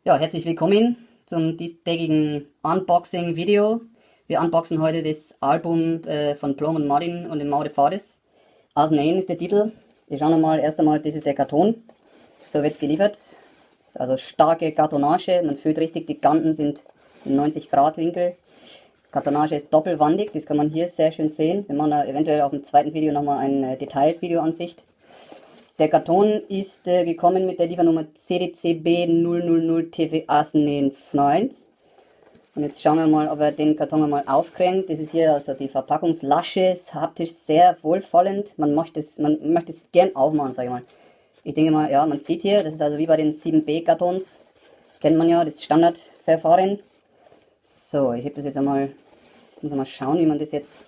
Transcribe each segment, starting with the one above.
Ja, herzlich willkommen zum diestägigen Unboxing-Video. Wir unboxen heute das Album von Blom und Martin und dem Mau de Fades. Außen ist der Titel. Wir schauen einmal, erst einmal, das ist der Karton. So wird es geliefert. Also starke Kartonage, man fühlt richtig, die Kanten sind im 90 Grad Winkel. Kartonage ist doppelwandig, das kann man hier sehr schön sehen. Wir machen da eventuell auf dem zweiten Video nochmal ein Detailvideo-Ansicht. Der Karton ist gekommen mit der Liefernummer CDCB 000 TV Assen 9. Und jetzt schauen wir mal, ob wir den Karton einmal aufkriegen. Das ist hier also die Verpackungslasche, ist haptisch sehr wohlfallend. Man möchte es gern aufmachen, sage ich mal. Ich denke mal, ja, man sieht hier, das ist also wie bei den 7B Kartons. Kennt man ja, das Standardverfahren. So, ich habe das jetzt einmal, muss mal schauen, wie man das jetzt,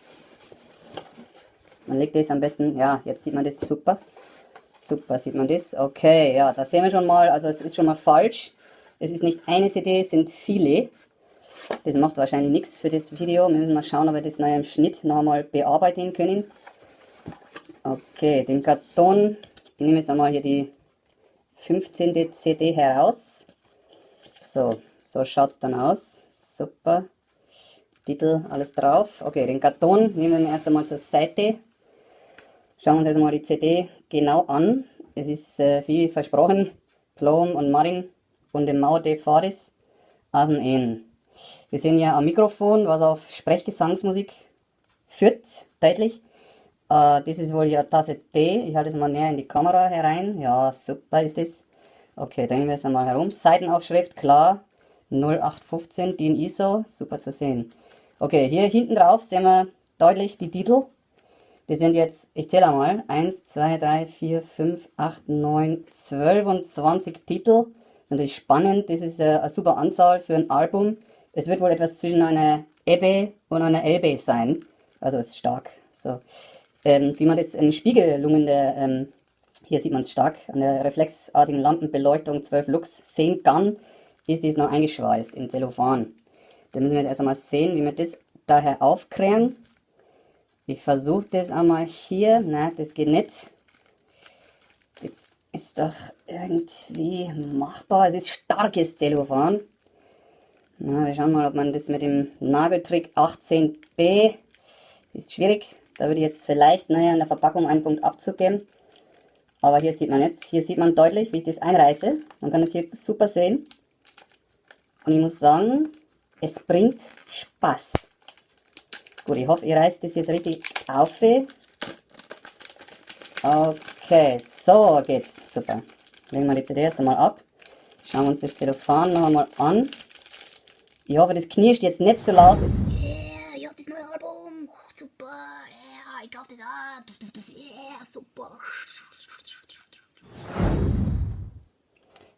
man legt das am besten, ja, jetzt sieht man das super. Super, sieht man das? Okay, ja, da sehen wir schon mal, also es ist schon mal falsch. Es ist nicht eine CD, es sind viele. Das macht wahrscheinlich nichts für das Video. Wir müssen mal schauen, ob wir das noch im Schnitt noch einmal bearbeiten können. Okay, den Karton, ich nehme jetzt einmal hier die 15. CD heraus. So schaut es dann aus. Super. Titel, alles drauf. Okay, den Karton nehmen wir erst einmal zur Seite. Schauen wir uns jetzt mal die CD genau an. Es ist wie versprochen, Blom und Martin und dem Mau de Fades Assen. Wir sehen ja am Mikrofon, was auf Sprechgesangsmusik führt, deutlich. Das ist wohl ja Tasse D. Ich halte es mal näher in die Kamera herein. Ja, super ist das. Okay, drehen wir es einmal herum. Seitenaufschrift, klar, 0815 DIN ISO, super zu sehen. Okay, hier hinten drauf sehen wir deutlich die Titel. Die sind jetzt, ich zähle einmal, 1, 2, 3, 4, 5, 8, 9, 22 Titel. Das ist natürlich spannend, das ist eine super Anzahl für ein Album. Es wird wohl etwas zwischen einer Ebbe und einer Elbe sein. Also ist stark. So. Wie man das in Spiegelungen der, hier sieht man es stark, an der reflexartigen Lampenbeleuchtung 12 Lux sehen kann, ist dies noch eingeschweißt in Zellophan. Da müssen wir jetzt erst einmal sehen, wie wir das daher aufkriegen. Ich versuche das einmal hier. Nein, das geht nicht. Das ist doch irgendwie machbar. Es ist starkes Zellophan. Na, wir schauen mal, ob man das mit dem Nageltrick 18b. Ist schwierig. Da würde ich jetzt vielleicht, naja, in der Verpackung einen Punkt Abzug geben. Aber hier sieht man deutlich, wie ich das einreiße. Man kann das hier super sehen. Und ich muss sagen, es bringt Spaß. Gut, ich hoffe, ihr reißt das jetzt richtig auf. Okay, so geht's. Super. Legen wir die CD erst einmal ab. Schauen wir uns das Zellophan noch einmal an. Ich hoffe, das knirscht jetzt nicht so laut. Yeah, ich hab das neue Album. Super. Yeah, ich kauf das auch. Yeah, super.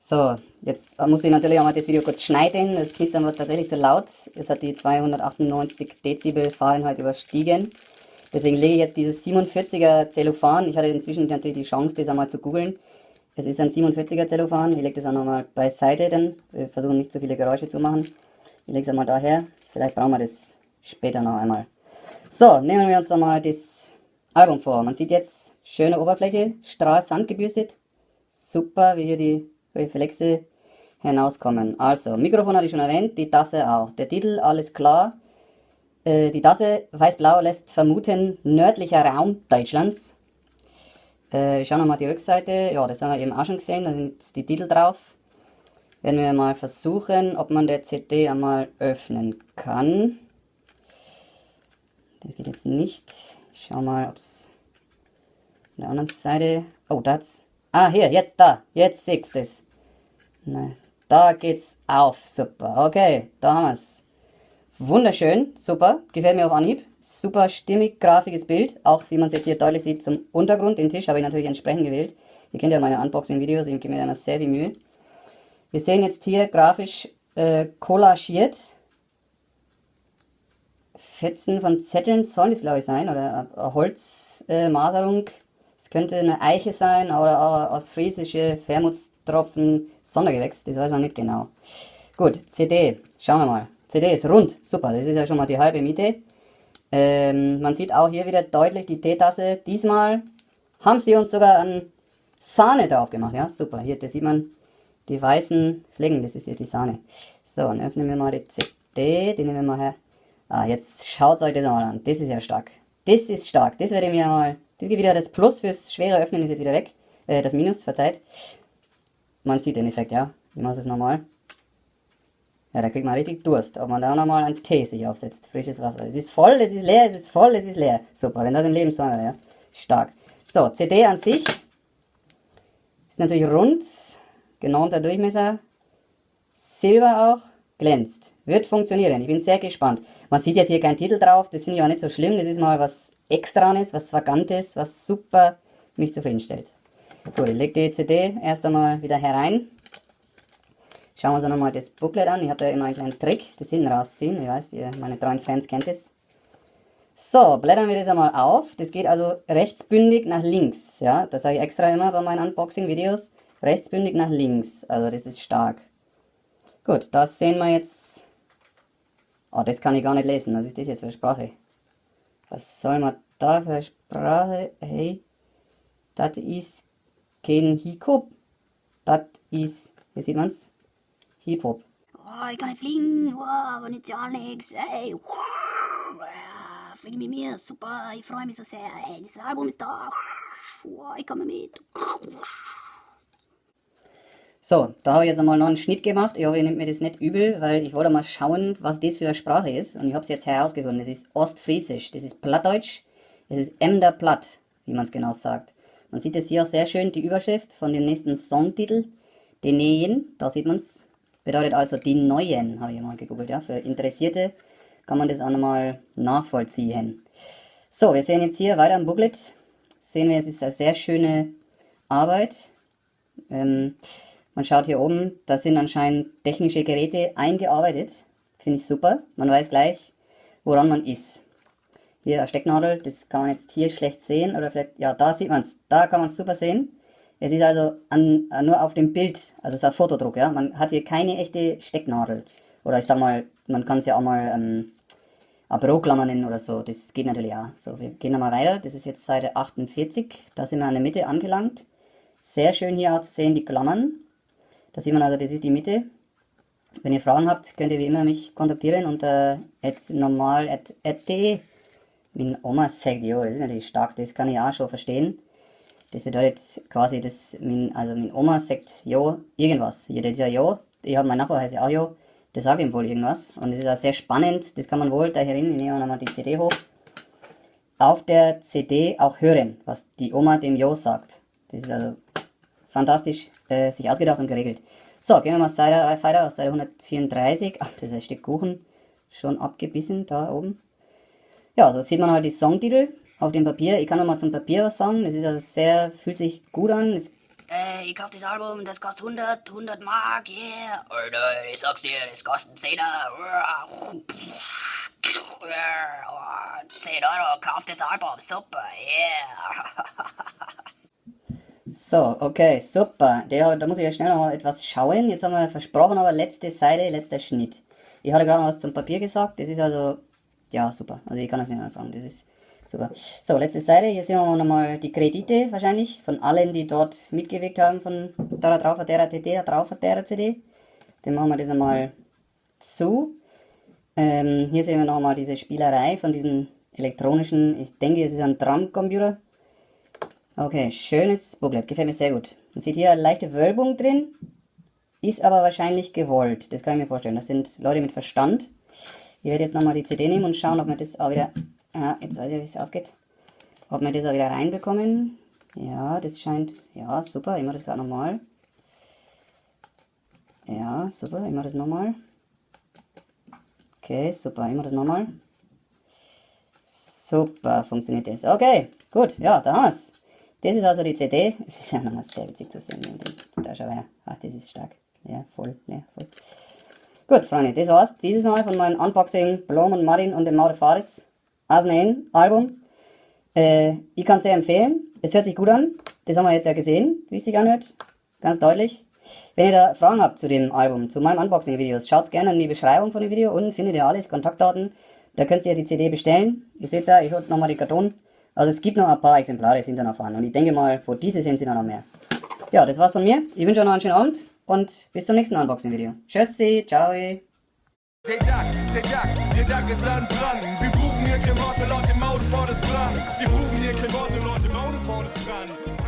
So, jetzt muss ich natürlich auch mal das Video kurz schneiden. Das Knistern war tatsächlich so laut. Es hat die 298 Dezibel Fahrenheit überstiegen. Deswegen lege ich jetzt dieses 47er Zellophan. Ich hatte inzwischen natürlich die Chance, das einmal zu googeln. Es ist ein 47er Zellophan. Ich lege das auch nochmal beiseite, denn wir versuchen nicht zu viele Geräusche zu machen. Ich lege es einmal daher. Vielleicht brauchen wir das später noch einmal. So, nehmen wir uns nochmal das Album vor. Man sieht jetzt schöne Oberfläche, Strahl-Sand gebürstet. Super, wie hier die Reflexe hinauskommen. Also, Mikrofon hatte ich schon erwähnt, die Tasse auch. Der Titel, alles klar. Die Tasse weiß-blau lässt vermuten, nördlicher Raum Deutschlands. Wir schauen nochmal die Rückseite. Ja, das haben wir eben auch schon gesehen, da sind jetzt die Titel drauf. Werden wir mal versuchen, ob man der CD einmal öffnen kann. Das geht jetzt nicht. Ich schau mal, ob es an der anderen Seite... Oh, das... Ah, hier, jetzt da. Jetzt siehst du es. Da geht's auf. Super. Okay, da haben wir es. Wunderschön. Super. Gefällt mir auf Anhieb. Super stimmig, grafiges Bild. Auch wie man es jetzt hier deutlich sieht zum Untergrund. Den Tisch habe ich natürlich entsprechend gewählt. Ihr kennt ja meine Unboxing-Videos. Ich gebe mir da immer sehr viel Mühe. Wir sehen jetzt hier grafisch kollagiert. Fetzen von Zetteln sollen es, glaube ich, sein. Oder eine Holzmaserung. Es könnte eine Eiche sein oder auch ostfriesische Wermutstropfen Sondergewächs, das weiß man nicht genau. Gut, CD, schauen wir mal. CD ist rund, super, das ist ja schon mal die halbe Miete. Man sieht auch hier wieder deutlich die Teetasse. Diesmal haben sie uns sogar an Sahne drauf gemacht, ja, super. Hier, das sieht man Die weißen Flecken, das ist ja die Sahne. So, dann öffnen wir mal die CD, die nehmen wir mal her. Ah, jetzt schaut euch das mal an. Das ist ja stark. Das ist stark. Das werde ich mir mal. Das geht wieder das Plus fürs schwere Öffnen, ist jetzt wieder weg. Das Minus, verzeiht. Man sieht den Effekt, ja. Ich mache es nochmal. Ja, da kriegt man richtig Durst. Ob man da nochmal einen Tee sich aufsetzt. Frisches Wasser. Es ist voll, es ist leer, es ist voll, es ist leer. Super, wenn das im Leben so wäre, ja. Stark. So, CD an sich. Ist natürlich rund. Genormter Durchmesser. Silber auch. Glänzt. Wird funktionieren. Ich bin sehr gespannt. Man sieht jetzt hier keinen Titel drauf. Das finde ich auch nicht so schlimm. Das ist mal was Extranes, was Vagantes, was super mich zufriedenstellt. Gut, ich lege die CD erst einmal wieder herein. Schauen wir uns nochmal das Booklet an. Ich habe da immer einen kleinen Trick, das hinten rausziehen. Ich weiß, meine treuen Fans kennt es. So, blättern wir das einmal auf. Das geht also rechtsbündig nach links. Ja, das sage ich extra immer bei meinen Unboxing-Videos. Rechtsbündig nach links. Also das ist stark. Gut, das sehen wir jetzt. Oh, das kann ich gar nicht lesen. Was ist das jetzt für eine Sprache? Was soll man da für eine Sprache? Hey, das ist kein Hip-Hop. Das ist, wie sieht man's? Hip-Hop. Oh, ich kann nicht fliegen. Oh, aber nützt ja nichts. Ey, fliegen mit mir. Super, ich freue mich so sehr. Ey, dieses Album ist da. Oh, ich komme mit. So, da habe ich jetzt einmal noch einen Schnitt gemacht. Ich hoffe, ihr nehmt mir das nicht übel, weil ich wollte mal schauen, was das für eine Sprache ist. Und ich habe es jetzt herausgefunden. Das ist Ostfriesisch, das ist Plattdeutsch, das ist Emder Platt, wie man es genau sagt. Man sieht es hier auch sehr schön, die Überschrift von dem nächsten Songtitel. Die Neuen, da sieht man es. Bedeutet also die Neuen, habe ich mal gegoogelt. Ja. Für Interessierte kann man das auch nochmal nachvollziehen. So, wir sehen jetzt hier weiter im Booklet. Sehen wir, es ist eine sehr schöne Arbeit. Man schaut hier oben, da sind anscheinend technische Geräte eingearbeitet. Finde ich super. Man weiß gleich, woran man ist. Hier eine Stecknadel, das kann man jetzt hier schlecht sehen. Oder vielleicht, ja, da sieht man es. Da kann man es super sehen. Es ist also nur auf dem Bild, also es ist ein Fotodruck, ja. Man hat hier keine echte Stecknadel. Oder ich sag mal, man kann es ja auch mal ein Büroklammer nennen oder so. Das geht natürlich auch. So, wir gehen nochmal weiter. Das ist jetzt Seite 48. Da sind wir an der Mitte angelangt. Sehr schön hier auch zu sehen, die Klammern. Da sieht man also, das ist die Mitte. Wenn ihr Fragen habt, könnt ihr wie immer mich kontaktieren unter normal@de. Meine Oma sagt, jo, das ist natürlich stark, das kann ich auch schon verstehen. Das bedeutet quasi, dass meine Oma sagt, jo, irgendwas. Jeder ist ja jo. Ich habe meinen Nachbar, heißt ja auch jo. Der sagt ihm wohl irgendwas. Und es ist auch sehr spannend, das kann man wohl da herin, ich nehme nochmal die CD hoch, auf der CD auch hören, was die Oma dem Jo sagt. Das ist also fantastisch sich ausgedacht und geregelt. So, gehen wir mal weiter aus Seite 134. Ach, das ist ein Stück Kuchen. Schon abgebissen, da oben. Ja, so sieht man halt die Songtitel auf dem Papier. Ich kann noch mal zum Papier was sagen. Das ist also fühlt sich gut an. Ich kauf das Album, das kostet 100 Mark, yeah. Alter, ich sag's dir, das kostet 10 Euro. 10 Euro, kauf das Album, super, yeah. So, okay, super. Da muss ich ja schnell noch mal etwas schauen. Jetzt haben wir versprochen, aber letzte Seite, letzter Schnitt. Ich hatte gerade noch was zum Papier gesagt. Das ist also, ja, super. Also ich kann das nicht mehr sagen. Das ist super. So, letzte Seite. Hier sehen wir nochmal die Kredite wahrscheinlich von allen, die dort mitgewirkt haben von da drauf hat der CD, da drauf hat der CD. Dann machen wir das einmal zu. Hier sehen wir nochmal diese Spielerei von diesen elektronischen, ich denke, es ist ein Drumcomputer. Okay, schönes Booklet, gefällt mir sehr gut. Man sieht hier eine leichte Wölbung drin, ist aber wahrscheinlich gewollt. Das kann ich mir vorstellen. Das sind Leute mit Verstand. Ich werde jetzt nochmal die CD nehmen und schauen, ob wir das auch wieder... Ja, jetzt weiß ich, wie es aufgeht. Ob wir das auch wieder reinbekommen. Ja, das scheint... Ja, super. Ich mache das gerade nochmal. Ja, super. Ich mache das nochmal. Okay, super. Ich mache das nochmal. Super, funktioniert das. Okay, gut. Ja, da haben wir es. Das ist also die CD. Es ist ja nochmal sehr witzig zu sehen. Da schau her. Ach, das ist stark. Ja, voll. Ja, voll. Gut, Freunde, das war's dieses Mal von meinem Unboxing Bloom & Marin und dem Maude Fares Asnen Album. Ich kann es sehr empfehlen. Es hört sich gut an. Das haben wir jetzt ja gesehen, wie es sich anhört. Ganz deutlich. Wenn ihr da Fragen habt zu dem Album, zu meinem Unboxing-Videos, schaut gerne in die Beschreibung von dem Video. Unten findet ihr alles, Kontaktdaten. Da könnt ihr die CD bestellen. Ihr seht ja, ich hole nochmal die Karton. Also es gibt noch ein paar Exemplare, sind da noch vorhanden. Und ich denke mal, vor diese sind noch mehr. Ja, das war's von mir. Ich wünsche euch noch einen schönen Abend. und bis zum nächsten Unboxing-Video. Tschüssi, ciao. Der Tag ist an Brand. Wir buchen hier kein Worte laut dem Auto vor das Brand. Wir buchen hier kein Worte laut dem Auto vor das Brand.